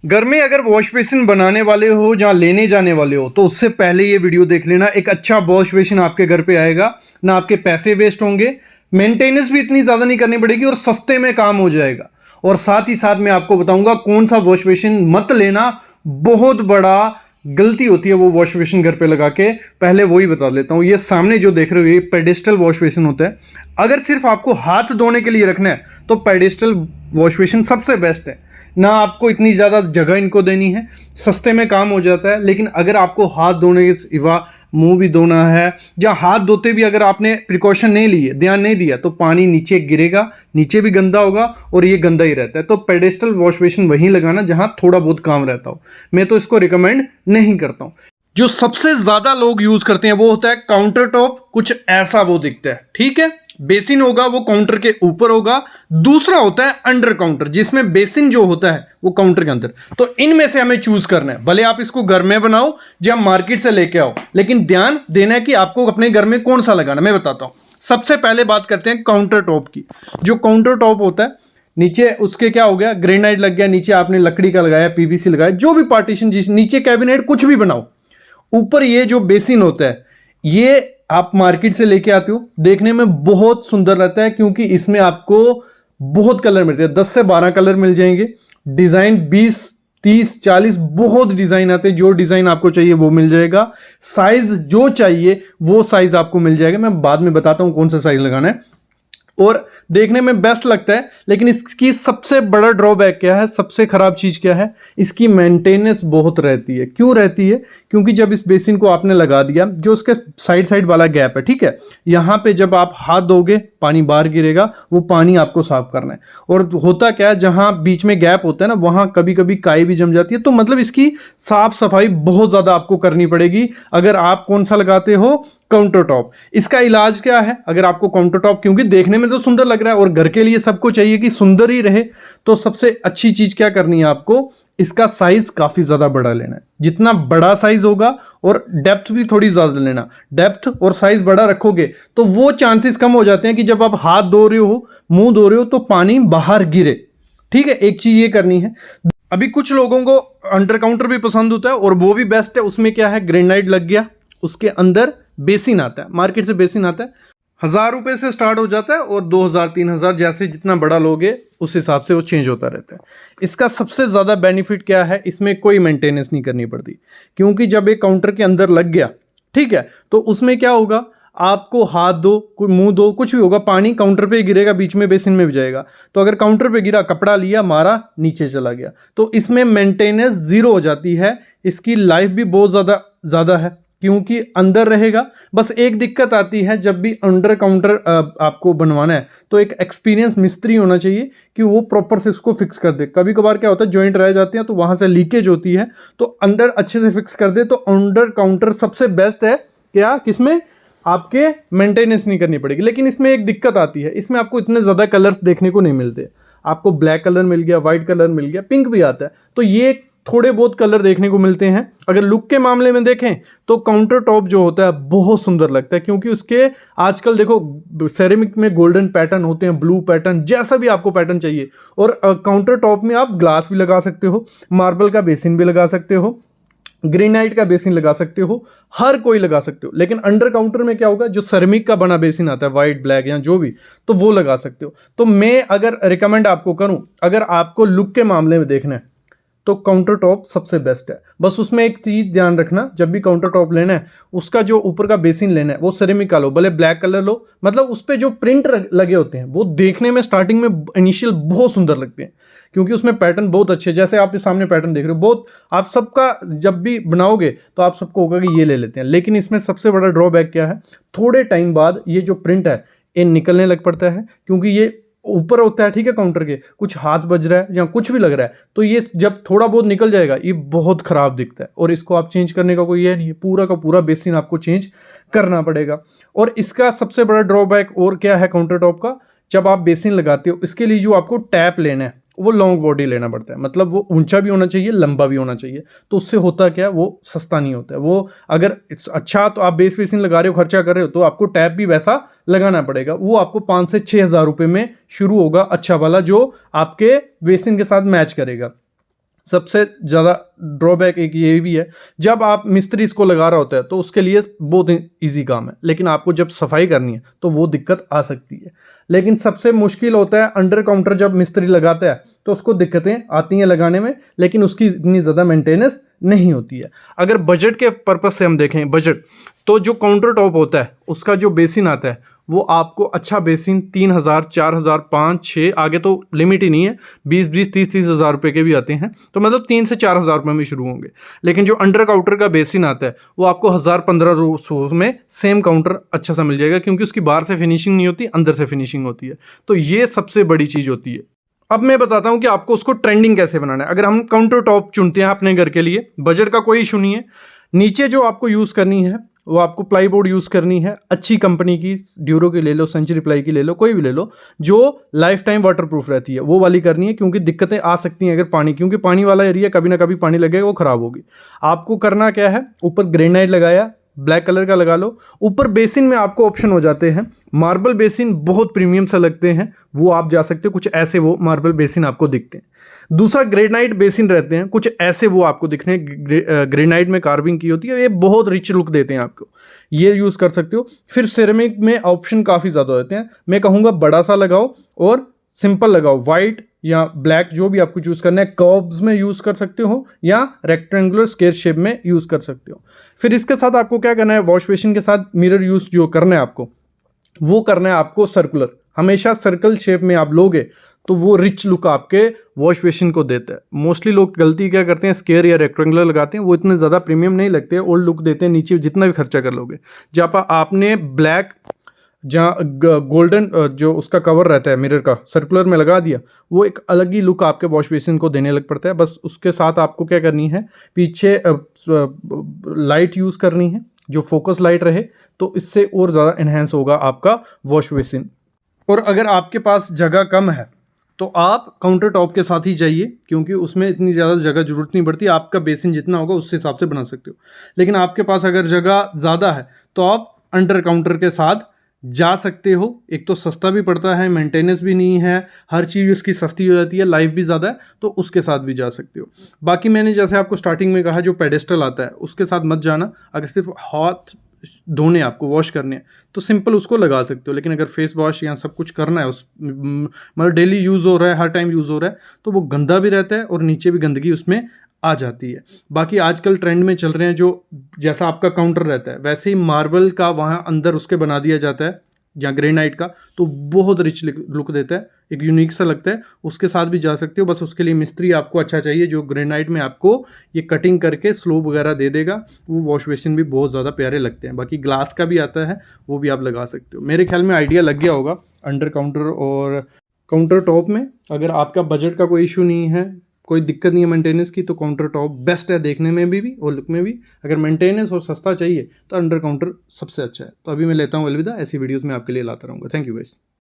घर में अगर वॉश बेसिन बनाने वाले हो, जहाँ लेने जाने वाले हो, तो उससे पहले ये वीडियो देख लेना। एक अच्छा वॉश बेसिन आपके घर पे आएगा, ना आपके पैसे वेस्ट होंगे, मेंटेनेंस भी इतनी ज़्यादा नहीं करनी पड़ेगी और सस्ते में काम हो जाएगा। और साथ ही साथ मैं आपको बताऊंगा कौन सा वॉश बेसिन मत लेना, बहुत बड़ा गलती होती है वो वॉश बेसिन घर पे लगा के। पहले वही बता देता हूँ। ये सामने जो देख रहे हो ये पेडेस्टल वॉश बेसिन होता है। अगर सिर्फ आपको हाथ धोने के लिए रखना है तो पेडेस्टल वॉश बेसिन सबसे बेस्ट है। ना आपको इतनी ज़्यादा जगह इनको देनी है, सस्ते में काम हो जाता है। लेकिन अगर आपको हाथ धोने के सिवा मुंह भी धोना है, या हाथ धोते भी अगर आपने प्रिकॉशन नहीं लिए, ध्यान नहीं दिया, तो पानी नीचे गिरेगा, नीचे भी गंदा होगा और ये गंदा ही रहता है। तो पेडेस्टल वॉश बेसिन वहीं लगाना जहां थोड़ा बहुत काम रहता हो। मैं तो इसको रिकमेंड नहीं करता हूँ। जो सबसे ज़्यादा लोग यूज़ करते हैं वो होता है काउंटर टॉप। कुछ ऐसा वो दिखता है, ठीक है। बेसिन होगा वो काउंटर के ऊपर होगा। दूसरा होता है अंडर काउंटर, जिसमें बेसिन जो होता है वो काउंटर के अंदर। तो इनमें से हमें चूज करना है। भले आप इसको घर में बनाओ या मार्केट से लेके आओ, लेकिन ध्यान देना है कि आपको अपने घर में कौन सा लगाना। मैं बताता हूं। सबसे पहले बात करते हैं काउंटर टॉप की। जो काउंटर टॉप होता है, नीचे उसके क्या हो गया, ग्रेनाइट लग गया, नीचे आपने लकड़ी का लगाया, पीवीसी लगाया, जो भी पार्टीशन, जिस नीचे कैबिनेट कुछ भी बनाओ। ऊपर ये जो बेसिन होता है ये आप मार्केट से लेके आते हो, देखने में बहुत सुंदर रहता है, क्योंकि इसमें आपको बहुत कलर मिलते हैं। 10 से 12 कलर मिल जाएंगे। डिजाइन 20, 30, 40 बहुत डिजाइन आते हैं। जो डिजाइन आपको चाहिए वो मिल जाएगा। साइज जो चाहिए वो साइज आपको मिल जाएगा। मैं बाद में बताता हूं कौन सा साइज लगाना है। और देखने में बेस्ट लगता है, लेकिन इसकी सबसे बड़ा ड्रॉबैक क्या है, सबसे खराब चीज क्या है, इसकी मेंटेनेंस बहुत रहती है। क्यों रहती है? क्योंकि जब इस बेसिन को आपने लगा दिया, जो उसके साइड साइड वाला गैप है, ठीक है, यहां पे जब आप हाथ धोगे पानी बाहर गिरेगा, वो पानी आपको साफ करना है। और होता क्या है, जहां बीच में गैप होता है ना, वहां कभी कभी काई भी जम जाती है। तो मतलब इसकी साफ सफाई बहुत ज्यादा आपको करनी पड़ेगी अगर आप कौन सा लगाते हो, काउंटर टॉप। इसका इलाज क्या है? अगर आपको काउंटर टॉप, क्योंकि देखने में तो सुंदर लग रहा है और घर के लिए सबको चाहिए कि सुंदर ही रहे, तो सबसे अच्छी चीज क्या करनी है आपको, इसका साइज काफी ज्यादा बड़ा लेना है। जितना बड़ा साइज होगा, और डेप्थ भी थोड़ी ज्यादा लेना। डेप्थ और साइज बड़ा रखोगे तो वो चांसेस कम हो जाते हैं कि जब आप हाथ धो रहे हो, मुंह धो रहे हो, तो पानी बाहर गिरे। ठीक है, एक चीज ये करनी है। अभी कुछ लोगों को अंडर काउंटर भी पसंद होता है और वो भी बेस्ट है। उसमें क्या है, ग्रेनाइट लग गया, उसके अंदर बेसिन आता है, मार्केट से बेसिन आता है। 1000 रुपए से स्टार्ट हो जाता है और 2000, 3000, जैसे जितना बड़ा लोगे उस हिसाब से वो चेंज होता रहता है। इसका सबसे ज़्यादा बेनिफिट क्या है, इसमें कोई मेंटेनेंस नहीं करनी पड़ती। क्योंकि जब एक काउंटर के अंदर लग गया, ठीक है, तो उसमें क्या होगा, आपको हाथ दो, कोई मुंह दो, कुछ भी होगा, पानी काउंटर पे गिरेगा, बीच में बेसिन में भी जाएगा। तो अगर काउंटर पे गिरा, कपड़ा लिया, मारा, नीचे चला गया, तो इसमें मेंटेनेंस जीरो हो जाती है। इसकी लाइफ भी बहुत ज़्यादा है, क्योंकि अंदर रहेगा। बस एक दिक्कत आती है, जब भी अंडर काउंटर आपको बनवाना है तो एक एक्सपीरियंस मिस्त्री होना चाहिए कि वो प्रॉपर से इसको फिक्स कर दे। कभी कभार क्या होता है, जॉइंट रह जाते हैं तो वहां से लीकेज होती है, तो अंदर अच्छे से फिक्स कर दे। तो अंडर काउंटर सबसे बेस्ट है। क्या? किसमें? आपके मेंटेनेंस नहीं करनी पड़ेगी। लेकिन इसमें एक दिक्कत आती है, इसमें आपको इतने ज़्यादा कलर्स देखने को नहीं मिलते। आपको ब्लैक कलर मिल गया, व्हाइट कलर मिल गया, पिंक भी आता है, तो ये थोड़े बहुत कलर देखने को मिलते हैं। अगर लुक के मामले में देखें तो काउंटर टॉप जो होता है बहुत सुंदर लगता है, क्योंकि उसके आजकल देखो सेरेमिक में गोल्डन पैटर्न होते हैं, ब्लू पैटर्न, जैसा भी आपको पैटर्न चाहिए। और काउंटर टॉप में आप ग्लास भी लगा सकते हो, मार्बल का बेसिन भी लगा सकते हो, ग्रेनाइट का बेसिन लगा सकते हो, हर कोई लगा सकते हो। लेकिन अंडर काउंटर में क्या होगा, जो सेरेमिक का बना बेसिन आता है, व्हाइट, ब्लैक या जो भी, तो वो लगा सकते हो। तो मैं अगर रिकमेंड आपको करूं, अगर आपको लुक के मामले में देखना है तो काउंटर टॉप सबसे बेस्ट है। बस उसमें एक चीज ध्यान रखना, जब भी काउंटर टॉप लेना है, उसका जो ऊपर का बेसिन लेना है वो सेरेमिक का लो, भले ब्लैक कलर लो। मतलब उस पर जो प्रिंट लगे होते हैं वो देखने में स्टार्टिंग में इनिशियल बहुत सुंदर लगते हैं, क्योंकि उसमें पैटर्न बहुत अच्छे, जैसे आप इस सामने पैटर्न देख रहे हो, बहुत आप सबका जब भी बनाओगे तो आप सबको होगा कि ये ले लेते हैं। लेकिन इसमें सबसे बड़ा ड्रॉबैक क्या है, थोड़े टाइम बाद ये जो प्रिंट है ये निकलने लग पड़ता है, क्योंकि ये ऊपर होता है, ठीक है, काउंटर के, कुछ हाथ बज रहा है या कुछ भी लग रहा है, तो ये जब थोड़ा बहुत निकल जाएगा ये बहुत खराब दिखता है। और इसको आप चेंज करने का कोई ये नहीं है, पूरा का पूरा बेसिन आपको चेंज करना पड़ेगा। और इसका सबसे बड़ा ड्रॉबैक और क्या है काउंटर टॉप का, जब आप बेसिन लगाते हो इसके लिए जो आपको टैप लेना है वो लॉन्ग बॉडी लेना पड़ता है। मतलब वो ऊंचा भी होना चाहिए, लंबा भी होना चाहिए। तो उससे होता क्या है, वो सस्ता नहीं होता है। वो अगर अच्छा, तो आप बेस बेसिन लगा रहे हो, खर्चा कर रहे हो, तो आपको टैप भी वैसा लगाना पड़ेगा। वो आपको 5 से 6 हज़ार रुपये में शुरू होगा, अच्छा वाला, जो आपके बेसिन के साथ मैच करेगा। सबसे ज़्यादा ड्रॉबैक एक ये भी है, जब आप मिस्त्री इसको लगा रहा होता है तो उसके लिए बहुत इजी काम है, लेकिन आपको जब सफाई करनी है तो वो दिक्कत आ सकती है। लेकिन सबसे मुश्किल होता है अंडर काउंटर, जब मिस्त्री लगाता है तो उसको दिक्कतें आती हैं लगाने में, लेकिन उसकी इतनी ज़्यादा मेंटेनेंस नहीं होती है। अगर बजट के पर्पज़ से हम देखें बजट, तो जो काउंटर टॉप होता है उसका जो बेसिन आता है वो आपको अच्छा बेसिन 3,000, 4,000, 5, 6, आगे तो लिमिट ही नहीं है, 20, 30 हज़ार रुपये के भी आते हैं, तो मतलब 3 से 4,000 रुपये में शुरू होंगे। लेकिन जो अंडर काउंटर का बेसिन आता है वो आपको 1,000-1,500 में सेम काउंटर अच्छा सा मिल जाएगा, क्योंकि उसकी बाहर से फिनिशिंग नहीं होती, अंदर से फिनिशिंग होती है। तो ये सबसे बड़ी चीज़ होती है। अब मैं बताता हूँ कि आपको उसको ट्रेंडिंग कैसे बनाना है। अगर हम काउंटर टॉप चुनते हैं अपने घर के लिए, बजट का कोई इशू नहीं है। नीचे जो आपको यूज़ करनी है वो आपको प्लाईबोर्ड यूज़ करनी है, अच्छी कंपनी की, ड्यूरो की ले लो, सेंचुरी प्लाई की ले लो, कोई भी ले लो, जो लाइफ टाइम वाटर प्रूफ रहती है वो वाली करनी है, क्योंकि दिक्कतें आ सकती हैं अगर पानी, क्योंकि पानी वाला एरिया कभी ना कभी पानी लगेगा, वो ख़राब होगी। आपको करना क्या है, ऊपर ग्रेनाइट लगाया, ब्लैक कलर का लगा लो। ऊपर बेसिन में आपको ऑप्शन हो जाते हैं, मार्बल बेसिन बहुत प्रीमियम से लगते हैं, वो आप जा सकते हो, कुछ ऐसे वो मार्बल बेसिन आपको दिखते हैं। दूसरा ग्रेनाइट बेसिन रहते हैं, कुछ ऐसे वो आपको दिखने, ग्रेनाइट में कार्विंग की होती है, ये बहुत रिच लुक देते हैं आपको, ये यूज़ कर सकते हो। फिर सिरेमिक में ऑप्शन काफ़ी ज़्यादा होते हैं, मैं कहूँगा बड़ा सा लगाओ और सिंपल लगाओ, वाइट या ब्लैक जो भी आपको चूज़ करना है, कर्व्स में यूज़ कर सकते हो या रेक्टेंगुलर स्क्वायर शेप में यूज़ कर सकते हो। फिर इसके साथ आपको क्या करना है, वॉश बेसिन के साथ मिरर यूज़ जो करना है आपको, वो करना है आपको सर्कुलर, हमेशा सर्कल शेप में आप लोगे तो वो रिच लुक आपके वॉश बेसिन को देता है। मोस्टली लोग गलती क्या करते हैं, स्क्वायर या रेक्टेंगुलर लगाते हैं, वो इतने ज़्यादा प्रीमियम नहीं लगते, ओल्ड लुक देते हैं, नीचे जितना भी खर्चा कर लोगे। जहाँ आपने ब्लैक, जहाँ गोल्डन जो उसका कवर रहता है मिरर का, सर्कुलर में लगा दिया, वो एक अलग ही लुक आपके वॉश बेसिन को देने लग पड़ता है। बस उसके साथ आपको क्या करनी है, पीछे लाइट यूज़ करनी है जो फोकस लाइट रहे, तो इससे और ज़्यादा इन्हेंस होगा आपका वॉश बेसिन। और अगर आपके पास जगह कम है तो आप काउंटर टॉप के साथ ही जाइए, क्योंकि उसमें इतनी ज़्यादा जगह ज़रूरत नहीं पड़ती, आपका बेसिन जितना होगा उस हिसाब से बना सकते हो। लेकिन आपके पास अगर जगह ज़्यादा है तो आप अंडर काउंटर के साथ जा सकते हो। एक तो सस्ता भी पड़ता है, मेंटेनेंस भी नहीं है, हर चीज़ उसकी सस्ती हो जाती है, लाइफ भी ज़्यादा है, तो उसके साथ भी जा सकते हो। बाकी मैंने जैसे आपको स्टार्टिंग में कहा, जो पेडेस्टल आता है उसके साथ मत जाना। अगर सिर्फ हाथ धोने, आपको वॉश करने हैं, तो सिंपल उसको लगा सकते हो। लेकिन अगर फेस वॉश या सब कुछ करना है, उस मतलब डेली यूज़ हो रहा है, हर टाइम यूज़ हो रहा है, तो वो गंदा भी रहता है और नीचे भी गंदगी उसमें आ जाती है। बाकी आजकल ट्रेंड में चल रहे हैं, जो जैसा आपका काउंटर रहता है वैसे ही मार्बल का वहाँ अंदर उसके बना दिया जाता है, या ग्रेनाइट का, तो बहुत रिच लुक देता है, एक यूनिक सा लगता है। उसके साथ भी जा सकते हो, बस उसके लिए मिस्त्री आपको अच्छा चाहिए जो ग्रेनाइट में आपको ये कटिंग करके स्लोप वगैरह दे देगा, वो वॉश बेसिन भी बहुत ज़्यादा प्यारे लगते हैं। बाकी ग्लास का भी आता है, वो भी आप लगा सकते हो। मेरे ख्याल में आइडिया लग गया होगा अंडर काउंटर और काउंटर टॉप में। अगर आपका बजट का कोई इशू नहीं है, कोई दिक्कत नहीं है मेंटेनेंस की, तो काउंटर टॉप बेस्ट है देखने में भी और लुक में भी। अगर मेंटेनेंस और सस्ता चाहिए तो अंडर काउंटर सबसे अच्छा है। तो अभी मैं लेता हूँ अलविदा, ऐसी वीडियोस में आपके लिए लाता रहूँगा। Thank you guys.